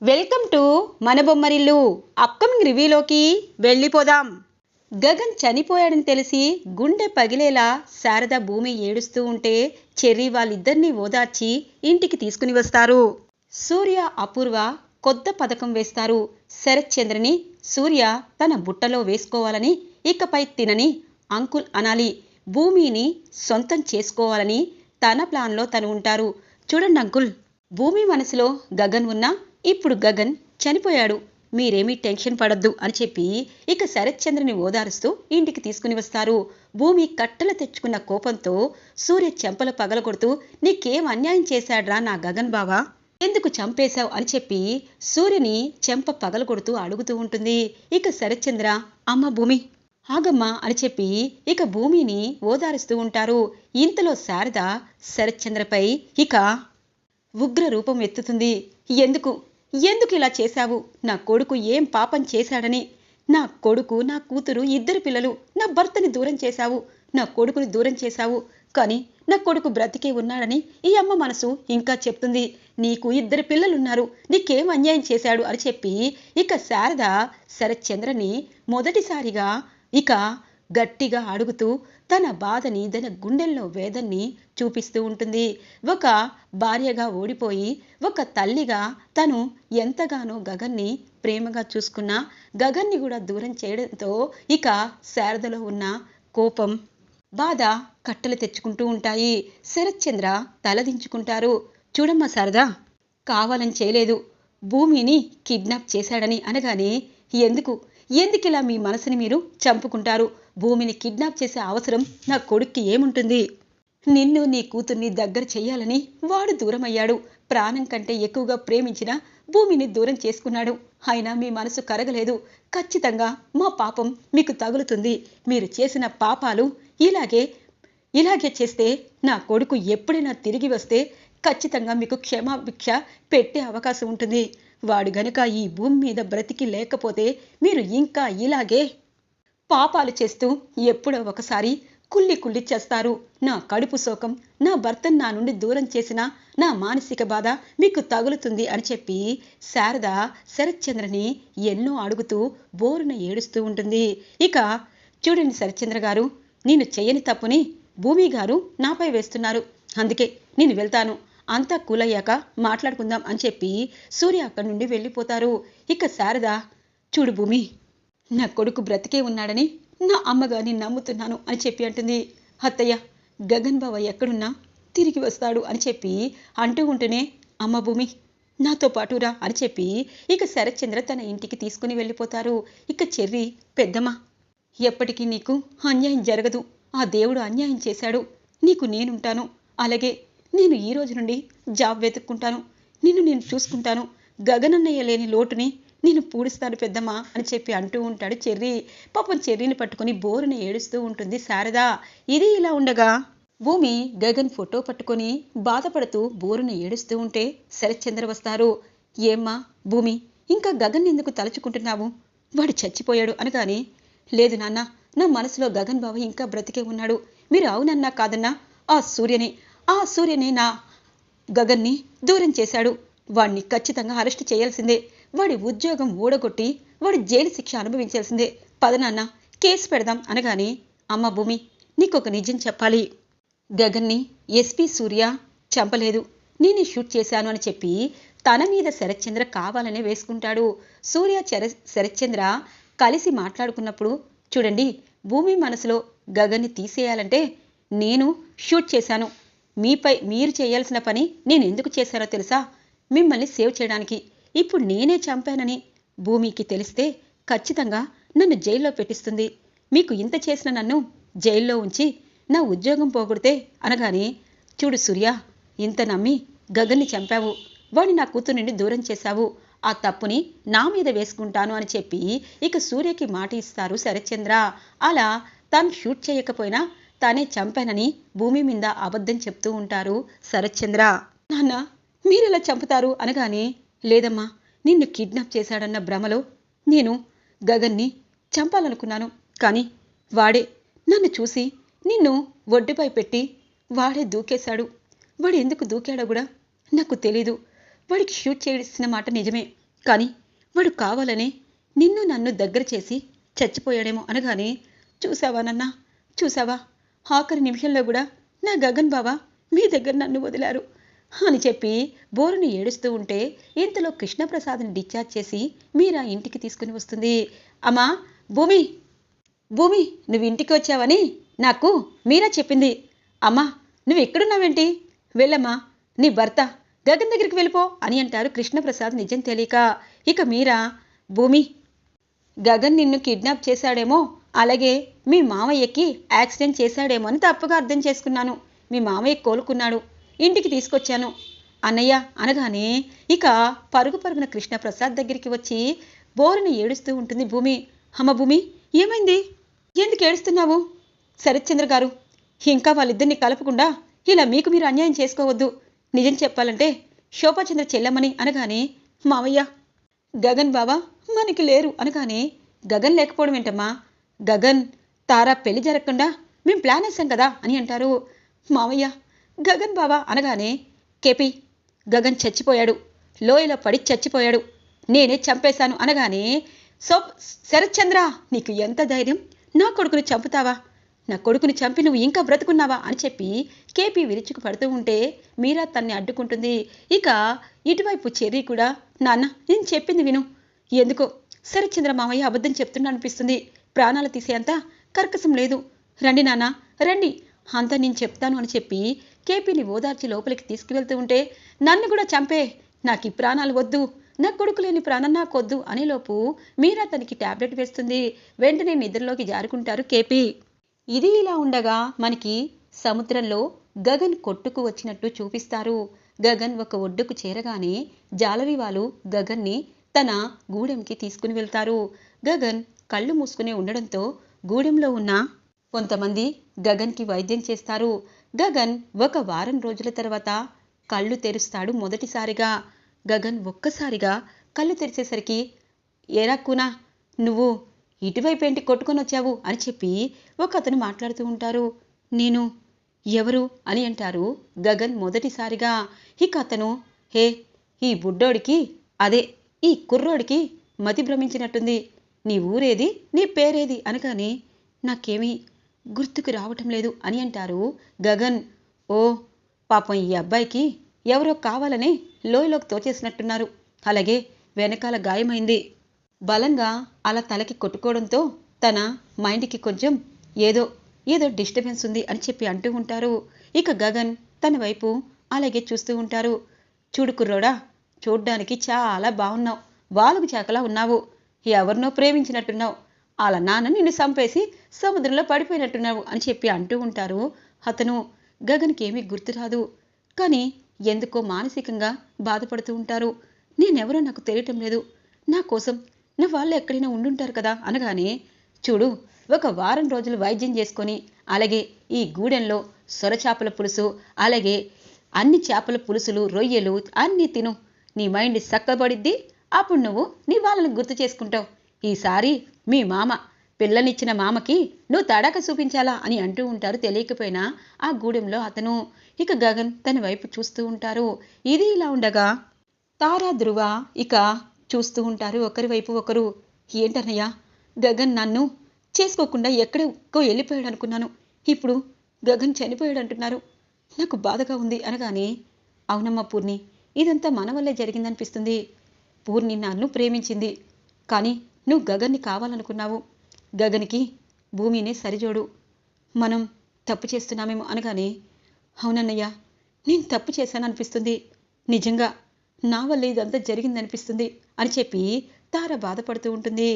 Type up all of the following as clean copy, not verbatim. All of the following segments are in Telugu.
వెల్కమ్ టు మన బొమ్మరిల్లు. అప్కమింగ్ రివ్యూలోకి వెళ్ళిపోదాం. గగన్ చనిపోయాడని తెలిసి గుండె పగిలేలా శారద భూమి ఏడుస్తూ ఉంటే చెర్రీ వాళ్ళిద్దరినీ ఓదార్చి ఇంటికి తీసుకుని వస్తారు. సూర్య అపూర్వ కొత్త పథకం వేస్తారు. శరత్ చంద్రని సూర్య తన బుట్టలో వేసుకోవాలని, ఇకపై తినని అంకుల్ అనాలి, భూమిని సొంతం చేసుకోవాలని తన ప్లాన్లో తను ఉంటారు. చూడండి అంకుల్, భూమి మనసులో గగన్ ఉన్నా ఇప్పుడు గగన్ చనిపోయాడు, మీరేమీ టెన్షన్ పడద్దు అని చెప్పి ఇక శరత్ చంద్రని ఓదారుస్తూ ఇంటికి తీసుకుని వస్తారు. భూమి కట్టలు తెచ్చుకున్న కోపంతో సూర్య చెంపలు పగలగొడుతూ, నీకేం అన్యాయం చేశాడ్రా నా గగన్ బావా, ఎందుకు చంపేశావు అని చెప్పి సూర్యని చెంప పగలగొడుతూ అడుగుతూ ఉంటుంది. ఇక శరత్ చంద్ర, అమ్మ భూమి ఆగమ్మా అని చెప్పి ఇక భూమిని ఓదారుస్తూ ఉంటారు. ఇంతలో శారద శరత్ చంద్రపై ఇక ఉగ్ర రూపం ఎత్తుతుంది. ఎందుకు ఎందుకు ఇలా చేశావు, నా కొడుకు ఏం పాపం చేశాడని, నా కొడుకు నా కూతురు ఇద్దరు పిల్లలు, నా భర్తని దూరం చేశావు, నా కొడుకుని దూరం చేశావు, కానీ నా కొడుకు బ్రతికే ఉన్నాడని ఈ అమ్మ మనసు ఇంకా చెప్తుంది, నీకు ఇద్దరు పిల్లలున్నారు, నీకేం అన్యాయం చేశాడు అని చెప్పి ఇక శారద శరత్ చంద్రని మొదటిసారిగా ఇక గట్టిగా అడుగుతూ తన బాధని, తన గుండెల్లో వేదన్ని చూపిస్తూ ఉంటుంది. ఒక భార్యగా ఓడిపోయి ఒక తల్లిగా తను ఎంతగానో గగన్ని ప్రేమగా చూసుకున్న గగన్ని కూడా దూరం చేయడంతో ఇక శారదలో ఉన్న కోపం, బాధ కట్టలు తెచ్చుకుంటూ ఉంటాయి. శరత్ చంద్ర తలదించుకుంటారు. చూడమ్మా శారద, కావాలని చేయలేదు, భూమిని కిడ్నాప్ చేశాడని అనగానే ఎందుకు ఇలా మీ మనసుని మీరు చంపుకుంటారు, భూమిని కిడ్నాప్ చేసే అవసరం నా కొడుక్కి ఏముంటుంది, నిన్ను నీ కూతుర్ని దగ్గర చెయ్యాలని వాడు దూరమయ్యాడు, ప్రాణం కంటే ఎక్కువగా ప్రేమించిన భూమిని దూరం చేసుకున్నాడు, అయినా మీ మనసు కరగలేదు, ఖచ్చితంగా మా పాపం మీకు తగులుతుంది, మీరు చేసిన పాపాలు ఇలాగే చేస్తే నా కొడుకు ఎప్పుడైనా తిరిగి వస్తే ఖచ్చితంగా మీకు క్షమాభిక్ష పెట్టే అవకాశం ఉంటుంది, వాడు గనుక ఈ భూమి మీద బ్రతికి లేకపోతే మీరు ఇంకా ఇలాగే పాపాలు చేస్తూ ఎప్పుడో ఒకసారి కుళ్ళి చేస్తారు, నా కడుపు శోకం, నా భర్తను నా నుండి దూరం చేసిన నా మానసిక బాధ మీకు తగులుతుంది అని చెప్పి శారద శరత్ చంద్రని ఎన్నో అడుగుతూ బోరున ఏడుస్తూ ఉంటుంది. ఇక చూడండి శరత్ చంద్ర గారు, నేను చెయ్యని తప్పుని భూమి గారు నాపై వేస్తున్నారు, అందుకే నేను వెళ్తాను, అంతా కూలయ్యాక మాట్లాడుకుందాం అని చెప్పి సూర్య అక్కడి నుండి వెళ్ళిపోతారు. ఇక శారద, చూడు భూమి, నా కొడుకు బ్రతికే ఉన్నాడని నా అమ్మగారిని నమ్ముతున్నాను అని చెప్పి అంటుంది. అత్తయ్య, గగన్ బావ ఎక్కడున్నా తిరిగి వస్తాడు అని చెప్పి అంటూ ఉంటేనే, అమ్మ భూమి నాతో పాటురా అని చెప్పి ఇక శరత్ చంద్ర తన ఇంటికి తీసుకుని వెళ్ళిపోతారు. ఇక చెర్రీ, పెద్దమ్మ, ఎప్పటికీ నీకు అన్యాయం జరగదు, ఆ దేవుడు అన్యాయం చేశాడు, నీకు నేనుంటాను, అలాగే నేను ఈ రోజు నుండి జాబ్ వెతుక్కుంటాను, నిన్ను నేను చూసుకుంటాను, గగనన్నయ్య లేని లోటుని నేను పూడుస్తాను పెద్దమ్మ అని చెప్పి అంటూ ఉంటాడు చెర్రీ. పాపం చెర్రీని పట్టుకుని బోరున ఏడుస్తూ ఉంటుంది శారద. ఇది ఇలా ఉండగా భూమి గగన్ ఫోటో పట్టుకొని బాధపడుతూ బోరున ఏడుస్తూ ఉంటే శరత్ చంద్ర వస్తారు. ఏమ్మా భూమి, ఇంకా గగన్ ఎందుకు తలుచుకుంటున్నావు, వాడు చచ్చిపోయాడు అనగానే, లేదు నాన్న, నా మనసులో గగన్ బావ ఇంకా బ్రతికే ఉన్నాడు, మీరు అవునన్నా కాదన్నా ఆ సూర్యనే నా గగన్ని దూరం చేశాడు, వాడిని ఖచ్చితంగా అరెస్ట్ చేయాల్సిందే, వాడి ఉద్యోగం ఊడగొట్టి వాడి జైలు శిక్ష అనుభవించాల్సిందే, పదనాన్న కేసు పెడదాం అనగానే, అమ్మ భూమి, నీకొక నిజం చెప్పాలి, గగన్ని ఎస్పీ సూర్య చంపలేదు, నేనే షూట్ చేశాను అని చెప్పి తన మీద శరత్ చంద్ర కావాలనే వేసుకుంటాడు. సూర్య శరత్ చంద్ర కలిసి మాట్లాడుకున్నప్పుడు, చూడండి, భూమి మనసులో గగన్ని తీసేయాలంటే నేను షూట్ చేశాను, మీరు చేయాల్సిన పని నేను ఎందుకు చేశానో తెలుసా, మిమ్మల్ని సేవ్ చేయడానికి, ఇప్పుడు నేనే చంపానని భూమికి తెలిస్తే ఖచ్చితంగా నన్ను జైల్లో పెట్టిస్తుంది, మీకు ఇంత చేసిన నన్ను జైల్లో ఉంచి నా ఉద్యోగం పోగొడితే అనగానే, చూడు సూర్య, ఇంత నమ్మి గగన్ని చంపావు, వాడిని నా కూతురు నుండి దూరం చేశావు, ఆ తప్పుని నా మీద వేసుకుంటాను అని చెప్పి ఇక సూర్యకి మాట ఇస్తారు శరత్ చంద్ర. అలా తాను షూట్ చేయకపోయినా తానే చంపానని భూమి మీద అబద్ధం చెప్తూ ఉంటారు శరత్ చంద్ర. నాన్న, మీరెలా చంపుతారు అనగానే, లేదమ్మా, నిన్ను కిడ్నాప్ చేశాడన్న భ్రమలో నేను గగన్ని చంపాలనుకున్నాను, కానీ వాడే నన్ను చూసి నిన్ను ఒడ్డుపై పెట్టి వాడే దూకేశాడు, వాడు ఎందుకు దూకాడో కూడా నాకు తెలీదు, వాడికి షూట్ చేసిన మాట నిజమే, కానీ వాడు కావాలనే నిన్ను నన్ను దగ్గర చేసి చచ్చిపోయాడేమో అనగానే, చూసావా నాన్నా, చూసావా, ఆఖరి నిమిషంలో కూడా నా గగన్ బావ మీ దగ్గర నన్ను వదిలారు అని చెప్పి బోరుని ఏడుస్తూ ఉంటే ఇంతలో కృష్ణప్రసాద్ని డిశ్చార్జ్ చేసి మీరా ఇంటికి తీసుకుని వస్తుంది. అమ్మా భూమి, భూమి, నువ్వు ఇంటికి వచ్చావని నాకు మీరా చెప్పింది. అమ్మా నువ్వు ఎక్కడున్నావేంటి? వెళ్ళమ్మా, నీ భర్త గగన్ దగ్గరికి వెళ్ళిపో అని అంటారు కృష్ణప్రసాద్ నిజం తెలియక. ఇక మీరా, భూమి, గగన్ నిన్ను కిడ్నాప్ చేశాడేమో, అలాగే మీ మామయ్యకి యాక్సిడెంట్ చేశాడేమో అని తప్పుగా అర్థం చేసుకున్నాను. మీ మామయ్య కోలుకున్నాడు, ఇంటికి తీసుకొచ్చాను అన్నయ్య అనగానే ఇక పరుగు పరుగున కృష్ణప్రసాద్ దగ్గరికి వచ్చి బోరుని ఏడుస్తూ ఉంటుంది భూమి. అమ్మ భూమి, ఏమైంది? ఎందుకు ఏడుస్తున్నావు? శరత్చంద్ర గారు, ఇంకా వాళ్ళిద్దరిని కలపకుండా ఇలా మీకు మీరు అన్యాయం చేసుకోవద్దు. నిజం చెప్పాలంటే శోభాచంద్ర చెల్లెమ్మని అనగానే, మావయ్య, గగన్ బావా మనకి లేరు అనగానే, గగన్ లేకపోవడం ఏంటమ్మా? గగన్ తారా పెళ్లి జరగకుండా మేం ప్లాన్ వేసాం కదా అని అంటారు. మావయ్య, గగన్ బావా అనగానే, కేపీ, గగన్ చచ్చిపోయాడు, లోయలో పడి చచ్చిపోయాడు, నేనే చంపేశాను అనగానే, శరత్చంద్ర, నీకు ఎంత ధైర్యం? నా కొడుకుని చంపుతావా? నా కొడుకుని చంపి నువ్వు ఇంకా బ్రతుకున్నావా అని చెప్పి కేపీ విరుచుకు పడుతూ ఉంటే మీరా తన్ని అడ్డుకుంటుంది. ఇక ఇటువైపు చెర్రీ కూడా, నాన్న నేను చెప్పింది విను, ఎందుకో శరత్చంద్ర మామయ్య అబద్ధం చెప్తున్నా అనిపిస్తుంది, ప్రాణాలు తీసేంత కర్కసం లేదు, రండి నాన్న రండి, అంతా నేను చెప్తాను అని చెప్పి కేపీని ఓదార్చి లోపలికి తీసుకువెళ్తూ ఉంటే, నన్ను కూడా చంపే, నాకు ఈ ప్రాణాలు వద్దు, నా కొడుకు లేని ప్రాణం నాకొద్దు అనేలోపు మీరా తనకి టాబ్లెట్ వేస్తుంది. వెంటనే నిద్రలోకి జారుకుంటారు కేపీ. ఇది ఇలా ఉండగా మనకి సముద్రంలో గగన్ కొట్టుకు వచ్చినట్టు చూపిస్తారు. గగన్ ఒక ఒడ్డుకు చేరగానే జాలరి వాళ్ళు గగన్ని తన గూడెంకి తీసుకుని వెళ్తారు. గగన్ కళ్ళు మూసుకునే ఉండడంతో గూడెంలో ఉన్న కొంతమంది గగన్కి వైద్యం చేస్తారు. గగన్ ఒక వారం రోజుల తర్వాత కళ్ళు తెరుస్తాడు మొదటిసారిగా. గగన్ ఒక్కసారిగా కళ్ళు తెరిచేసరికి, ఏరా కూనా, నువ్వు ఇటువైపేంటి కొట్టుకొని వచ్చావు అని చెప్పి ఒక అతను మాట్లాడుతూ ఉంటారు. నేను ఎవరు అని అంటారు గగన్ మొదటిసారిగా. ఇక అతను, హే, ఈ బుడ్డోడికి, అదే ఈ కుర్రోడికి మతి భ్రమించినట్టుంది, నీ ఊరేది, నీ పేరేది అనగానే, నాకేమీ గుర్తుకు రావటం లేదు అని అంటారు గగన్. ఓ పాపం, ఈ అబ్బాయికి ఎవరో కావాలనే లోయలోకి తోచేసినట్టున్నారు, అలాగే వెనకాల గాయమైంది, బలంగా అలా తలకి కొట్టుకోవడంతో తన మైండ్కి కొంచెం ఏదో ఏదో డిస్టర్బెన్స్ ఉంది అని చెప్పి అంటూ ఉంటారు. ఇక గగన్ తన వైపు అలాగే చూస్తూ ఉంటారు. చూడు కుర్రోడా, చూడ్డానికి చాలా బాగున్నావు, వాలుగు చాకలా ఉన్నావు, ఎవరినో ప్రేమించినట్టున్నావు, అలా నాన్న నిన్ను చంపేసి సముద్రంలో పడిపోయినట్టున్నావు అని చెప్పి అంటూ ఉంటారు. అతను గగన్కి ఏమీ గుర్తురాదు, కానీ ఎందుకో మానసికంగా బాధపడుతూ ఉంటారు. నేనెవరో నాకు తెలియటం లేదు, నా కోసం నా వాళ్ళు ఎక్కడైనా ఉండుంటారు కదా అనగానే, చూడు, ఒక వారం రోజులు వైద్యం చేసుకొని అలాగే ఈ గూడెంలో సొరచాపల పులుసు అలాగే అన్ని చేపల పులుసులు రొయ్యలు అన్నీ తిను, నీ మైండ్ చక్కబడిద్ది, అప్పుడు నువ్వు నీ వాళ్ళని గుర్తు చేసుకుంటావు, ఈసారి మీ మామ పిల్లనిచ్చిన మామకి నువ్వు తడాక చూపించాలా అని అంటూ ఉంటారు తెలియకపోయినా ఆ గూడెంలో అతను. ఇక గగన్ తన వైపు చూస్తూ ఉంటారు. ఇది ఇలా ఉండగా తారా ధ్రువ ఇక చూస్తూ ఉంటారు ఒకరి వైపు ఒకరు. ఏంటన్నయ్యా, గగన్ నన్ను చేసుకోకుండా ఎక్కడికో వెళ్ళిపోయాడు అనుకున్నాను, ఇప్పుడు గగన్ చనిపోయాడు అంటున్నారు, నాకు బాధగా ఉంది అనగానే, అవునమ్మా పూర్ణి, ఇదంతా మన వల్లే జరిగిందనిపిస్తుంది, పూర్ణి నన్ను ప్రేమించింది, కానీ నువ్వు గగన్ని కావాలనుకున్నావు, గగన్కి భూమినే సరిజోడు, మనం తప్పు చేస్తున్నామేమో అనగానే, అవునన్నయ్య, నేను తప్పు చేశాననిపిస్తుంది, నిజంగా నా వల్ల ఇదంతా జరిగిందనిపిస్తుంది అని చెప్పి తార బాధపడుతూ ఉంటుంది.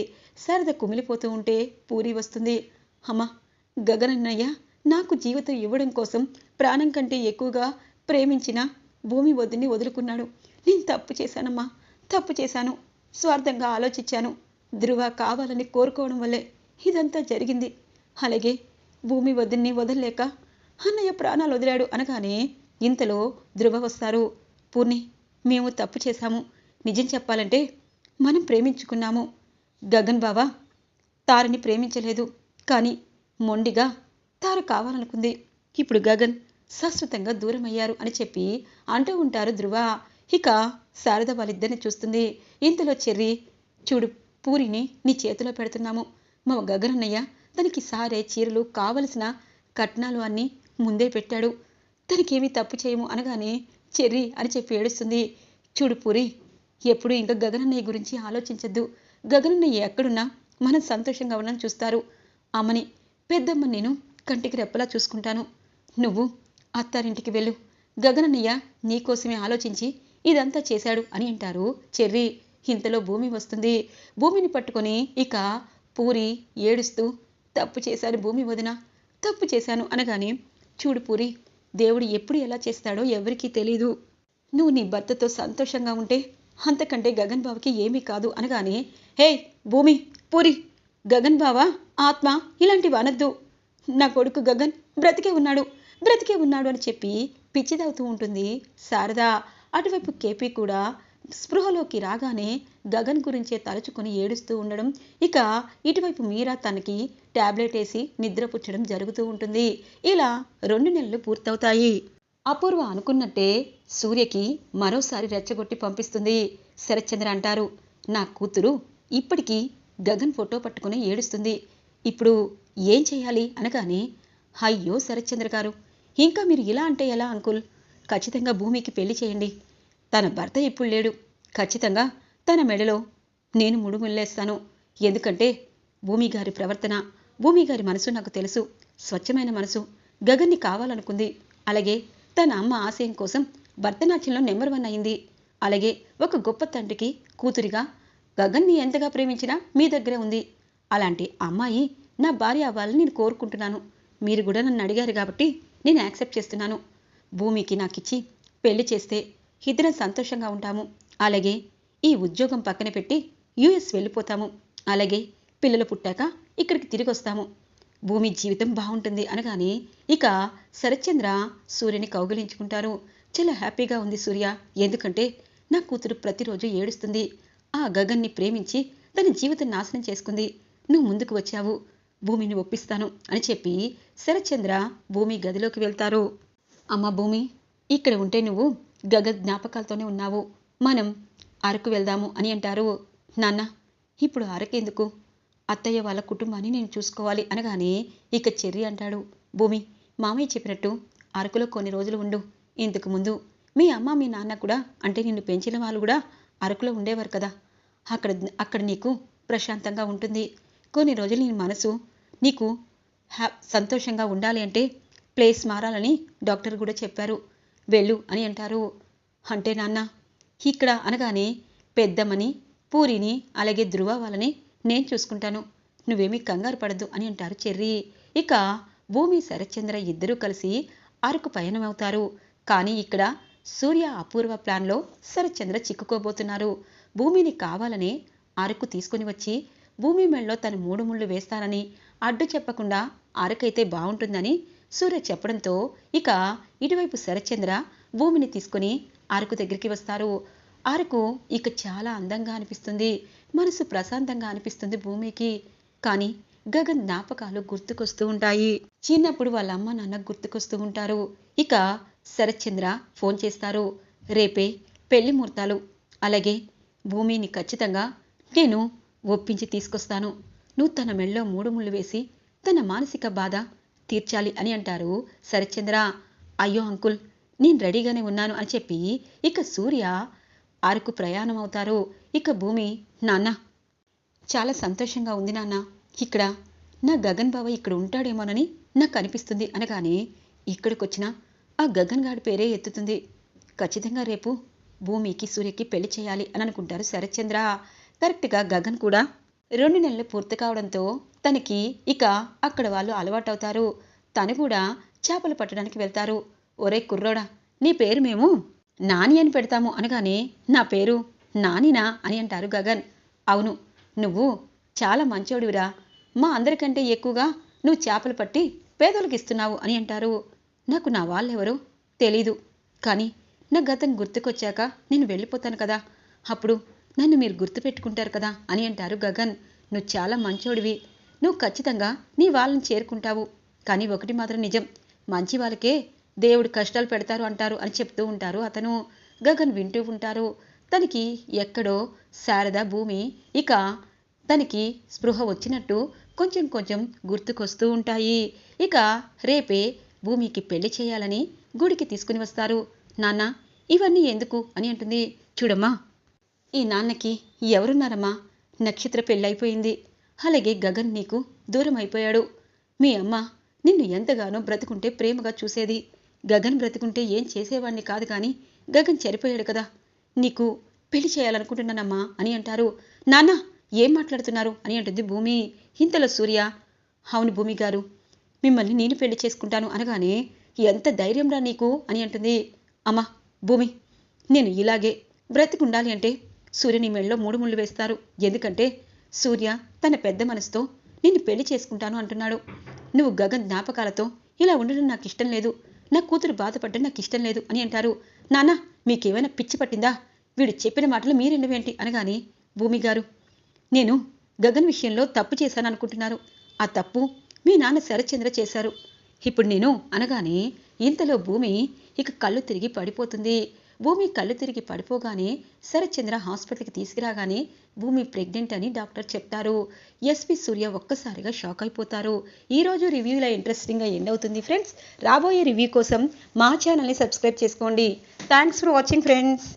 శారద కుమిలిపోతూ ఉంటే పూరి వస్తుంది. అమ్మ, గగన్ అన్నయ్య నాకు జీవితం ఇవ్వడం కోసం ప్రాణం కంటే ఎక్కువగా ప్రేమించిన భూమి వదిని వదులుకున్నాడు, నేను తప్పు చేశానమ్మా, తప్పు చేశాను, స్వార్థంగా ఆలోచించాను, ధ్రువ కావాలని కోరుకోవడం వల్లే ఇదంతా జరిగింది, అలాగే భూమి వదిన్ని వదలలేక అన్నయ్య ప్రాణాలు వదిలాడు అనగానే ఇంతలో ధ్రువ వస్తారు. పూర్ణి, మేము తప్పు చేశాము, నిజం చెప్పాలంటే మనం ప్రేమించుకున్నాము, గగన్ బావ తారని ప్రేమించలేదు, కానీ మొండిగా తారు కావాలనుకుంది, ఇప్పుడు గగన్ శాశ్వతంగా దూరం అయ్యారు అని చెప్పి అంటూ ఉంటారు ధ్రువ. ఇక శారద వాళ్ళిద్దరిని చూస్తుంది. ఇంతలో చెర్రి, చూడు పూరిని నీ చేతిలో పెడుతున్నాము. మా గగనన్నయ్య తనకి సారే చీరలు కావలసిన కట్నాలు అన్నీ ముందే పెట్టాడు. తనకేమీ తప్పు చేయము అనగానే చెర్రి అని చెప్పి ఏడుస్తుంది. చూడు పూరి, ఎప్పుడు ఇంకా గగనన్నయ్య గురించి ఆలోచించద్దు. గగనన్నయ్య ఎక్కడున్నా మనం సంతోషంగా ఉన్నాను చూస్తారు. అమ్మని, పెద్దమ్మ నేను కంటికి రెప్పలా చూసుకుంటాను. నువ్వు అత్తారింటికి వెళ్ళు. గగనన్నయ్య నీకోసమే ఆలోచించి ఇదంతా చేశాడు అని అంటారు చెర్రి. ఇంతలో భూమి వస్తుంది. భూమిని పట్టుకొని ఇక పూరి ఏడుస్తూ, తప్పు చేశాను భూమి వదిన, తప్పు చేశాను అనగానే, చూడు పూరి, దేవుడు ఎప్పుడు ఎలా చేస్తాడో ఎవరికీ తెలీదు. నువ్వు నీ భర్తతో సంతోషంగా ఉంటే అంతకంటే గగన్ బావకి ఏమీ కాదు అనగానే, హే భూమి, పూరి, గగన్ బావ ఆత్మ ఇలాంటివి అనద్దు. నా కొడుకు గగన్ బ్రతికే ఉన్నాడు అని చెప్పి పిచ్చిదవుతూ ఉంటుంది శారద. అటువైపు కేపీ కూడా స్పృహలోకి రాగానే గగన్ గురించే తలుచుకొని ఏడుస్తూ ఉండడం, ఇక ఇటువైపు మీరా తనకి టాబ్లెట్ వేసి నిద్రపుచ్చడం జరుగుతూ ఉంటుంది. ఇలా 2 నెలలు పూర్తవుతాయి. అపూర్వ అనుకున్నట్టే సూర్యకి మరోసారి రెచ్చగొట్టి పంపిస్తుంది. శరత్చంద్ర అంటారు, నా కూతురు ఇప్పటికీ గగన్ ఫోటో పట్టుకుని ఏడుస్తుంది. ఇప్పుడు ఏం చేయాలి అనగానే, అయ్యో శరత్చంద్ర గారు, ఇంకా మీరు ఇలా అంటే ఎలా అంకుల్? ఖచ్చితంగా భూమికి పెళ్లి చేయండి. తన భర్త ఇప్పుడు లేడు. ఖచ్చితంగా తన మెడలో నేను ముడుముల్లేస్తాను. ఎందుకంటే భూమి గారి ప్రవర్తన, భూమి గారి మనసు నాకు తెలుసు. స్వచ్ఛమైన మనసు. గగన్ని కావాలనుకుంది. అలాగే తన అమ్మ ఆశయం కోసం భరతనాట్యంలో నెంబర్ 1 అయింది. అలాగే ఒక గొప్ప తండ్రికి కూతురిగా గగన్ని ఎంతగా ప్రేమించినా మీ దగ్గరే ఉంది. అలాంటి అమ్మాయి నా భార్య అవ్వాలని నేను కోరుకుంటున్నాను. మీరు కూడా నన్ను అడిగారు కాబట్టి నేను యాక్సెప్ట్ చేస్తున్నాను. భూమికి నాకిచ్చి పెళ్లి చేస్తే ఇద్దరం సంతోషంగా ఉంటాము. అలాగే ఈ ఉద్యోగం పక్కన పెట్టి యుఎస్ వెళ్ళిపోతాము. అలాగే పిల్లలు పుట్టాక ఇక్కడికి తిరిగి వస్తాము. భూమి జీవితం బాగుంటుంది అనగానే ఇక శరత్చంద్ర సూర్యని కౌగిలించుకుంటారు. చాలా హ్యాపీగా ఉంది సూర్య, ఎందుకంటే నా కూతురు ప్రతిరోజు ఏడుస్తుంది. ఆ గగన్ని ప్రేమించి తన జీవితం నాశనం చేసుకుంది. నువ్వు ముందుకు వచ్చావు, భూమిని ఒప్పిస్తాను అని చెప్పి శరత్చంద్ర భూమి గదిలోకి వెళ్తారు. అమ్మ భూమి, ఇక్కడ ఉంటే నువ్వు గగన్ జ్ఞాపకాలతోనే ఉన్నావు. మనం అరకు వెళ్దాము అని అంటారు. నాన్న, ఇప్పుడు అరకెందుకు? అత్తయ్య వాళ్ళ కుటుంబాన్ని నేను చూసుకోవాలి అనగానే ఇక చెర్రి అంటాడు, భూమి, మామయ్య చెప్పినట్టు అరకులో కొన్ని రోజులు ఉండు. ఇంతకు ముందు మీ అమ్మ మీ నాన్న కూడా, అంటే నిన్ను పెంచిన వాళ్ళు కూడా అరకులో ఉండేవారు కదా. అక్కడ నీకు ప్రశాంతంగా ఉంటుంది. కొన్ని రోజులు నీ మనసు నీకు సంతోషంగా ఉండాలి అంటే ప్లేస్ మారాలని డాక్టర్ కూడా చెప్పారు. వెళ్ళు అని అంటారు. అంటే నాన్న ఇక్కడ అనగానే, పెద్దమ్మని, పూరిని, అలాగే ధృవ వాళ్ళని నేను చూసుకుంటాను. నువ్వేమీ కంగారు పడద్దు అని అంటారు చెర్రి. ఇక భూమి శరత్చంద్ర ఇద్దరూ కలిసి అరకు పయనమవుతారు. కానీ ఇక్కడ సూర్య అపూర్వ ప్లాన్లో శరత్చంద్ర చిక్కుకోబోతున్నారు. భూమిని కావాలనే అరకు తీసుకుని వచ్చి భూమి మెళ్ళలో తన 3 ముళ్ళు వేస్తానని, అడ్డు చెప్పకుండా అరకైతే బాగుంటుందని సూర్య చెప్పడంతో ఇక ఇటువైపు శరత్చంద్ర భూమిని తీసుకుని అరకు దగ్గరికి వస్తారు. అరకు ఇక చాలా అందంగా అనిపిస్తుంది. మనసు ప్రశాంతంగా అనిపిస్తుంది భూమికి. కానీ గగన్ జ్ఞాపకాలు గుర్తుకొస్తూ ఉంటాయి. చిన్నప్పుడు వాళ్ళ అమ్మ నాన్న గుర్తుకొస్తూ ఉంటారు. ఇక శరత్చంద్ర ఫోన్ చేస్తారు. రేపే పెళ్లి ముహూర్తాలు, అలాగే భూమిని ఖచ్చితంగా నేను ఒప్పించి తీసుకొస్తాను. నువ్వు తన మెళ్ళలో 3 ముళ్ళు వేసి తన మానసిక బాధ తీర్చాలి అని అంటారు శరత్చంద్ర. అయ్యో అంకుల్, నేను రెడీగానే ఉన్నాను అని చెప్పి ఇక సూర్య అరకు ప్రయాణం అవుతారు. ఇక భూమి, నాన్న చాలా సంతోషంగా ఉంది నాన్న, ఇక్కడ నా గగన్ బావ ఇక్కడ ఉంటాడేమోనని నాకు అనిపిస్తుంది అనగానే, ఇక్కడికొచ్చిన ఆ గగన్ గాడి పేరే ఎత్తుతుంది. ఖచ్చితంగా రేపు భూమికి సూర్యకి పెళ్లి చేయాలి అని అనుకుంటారు శరత్చంద్ర. కరెక్ట్గా గగన్ కూడా 2 నెలలు పూర్తి కావడంతో తనకి ఇక అక్కడ వాళ్ళు అలవాటవుతారు. తను కూడా చేపలు పట్టడానికి వెళ్తారు. ఒరే కుర్రోడా, నీ పేరు మేము నాని అని పెడతాము అనగానే, నా పేరు నానినా అని అంటారు గగన్. అవును, నువ్వు చాలా మంచోడివిరా, మా అందరికంటే ఎక్కువగా నువ్వు చేపలు పట్టి పేదోళ్ళకి ఇస్తున్నావు అని అంటారు. నాకు నా వాళ్ళెవరో తెలీదు, కానీ నా గతం గుర్తుకొచ్చాక నేను వెళ్ళిపోతాను కదా, అప్పుడు నన్ను మీరు గుర్తుపెట్టుకుంటారు కదా అని అంటారు గగన్. నువ్వు చాలా మంచోడివి, నువ్వు ఖచ్చితంగా నీ వాళ్ళని చేరుకుంటావు. కానీ ఒకటి మాత్రం నిజం, మంచి వాళ్ళకే దేవుడు కష్టాలు పెడతారు అంటారు అని చెప్తూ ఉంటారు అతను. గగన్ వింటూ ఉంటారు. తనకి ఎక్కడో శారద భూమి ఇక తనకి స్పృహ వచ్చినట్టు కొంచెం కొంచెం గుర్తుకొస్తూ ఉంటాయి. ఇక రేపే భూమికి పెళ్లి చేయాలని గుడికి తీసుకుని వస్తారు. నాన్న ఇవన్నీ ఎందుకు అని అంటుంది. చూడమ్మా, ఈ నాన్నకి ఎవరున్నారమ్మా? నక్షత్ర పెళ్ళైపోయింది. అలాగే గగన్ నీకు దూరం అయిపోయాడు. మీ అమ్మ నిన్ను ఎంతగానో బ్రతుకుంటే ప్రేమగా చూసేది. గగన్ బ్రతుకుంటే ఏం చేసేవాణ్ణి కాదు కానీ గగన్ చనిపోయాడు కదా, నీకు పెళ్లి చేయాలనుకుంటున్నానమ్మా అని అంటారు. నాన్న ఏం మాట్లాడుతున్నారు అని అంటుంది భూమి. ఇంతలో సూర్య, అవును భూమి గారు, మిమ్మల్ని నేను పెళ్లి చేసుకుంటాను అనగానే ఎంత ధైర్యంరా నీకు అని అంటుంది. అమ్మా భూమి, నేను ఇలాగే బ్రతికుండాలి అంటే సూర్య నీ మెళ్ళలో 3 ముళ్ళు వేస్తారు. ఎందుకంటే సూర్య తన పెద్ద మనసుతో నిన్ను పెళ్లి చేసుకుంటాను అంటున్నాడు. నువ్వు గగన్ జ్ఞాపకాలతో ఇలా ఉండడం నాకు ఇష్టం లేదు. నా కూతురు బాధపడ్డం నాకు ఇష్టం లేదు అని అంటారు. నాన్న మీకేమైనా పిచ్చి పట్టిందా? వీడు చెప్పిన మాటలు మీరెన్నవేంటి అనగానే భూమి గారు, నేను గగన్ విషయంలో తప్పు చేశాను అనుకుంటున్నారు. ఆ తప్పు మీ నాన్న శరత్చంద్ర చేశారు. ఇప్పుడు నేను అనగానే ఇంతలో భూమి ఇక కళ్ళు తిరిగి పడిపోతుంది. భూమి కళ్ళు తిరిగి పడిపోగానే శరత్చంద్ర హాస్పిటల్కి తీసుకురాగానే భూమి ప్రెగ్నెంట్ అని డాక్టర్ చెప్తారు. ఎస్పీ సూర్య ఒక్కసారిగా షాక్ అయిపోతారు. ఈరోజు రివ్యూ ఇలా ఇంట్రెస్టింగ్గా ఎండ్ అవుతుంది ఫ్రెండ్స్. రాబోయే రివ్యూ కోసం మా ఛానల్ని సబ్స్క్రైబ్ చేసుకోండి. Thanks for watching friends.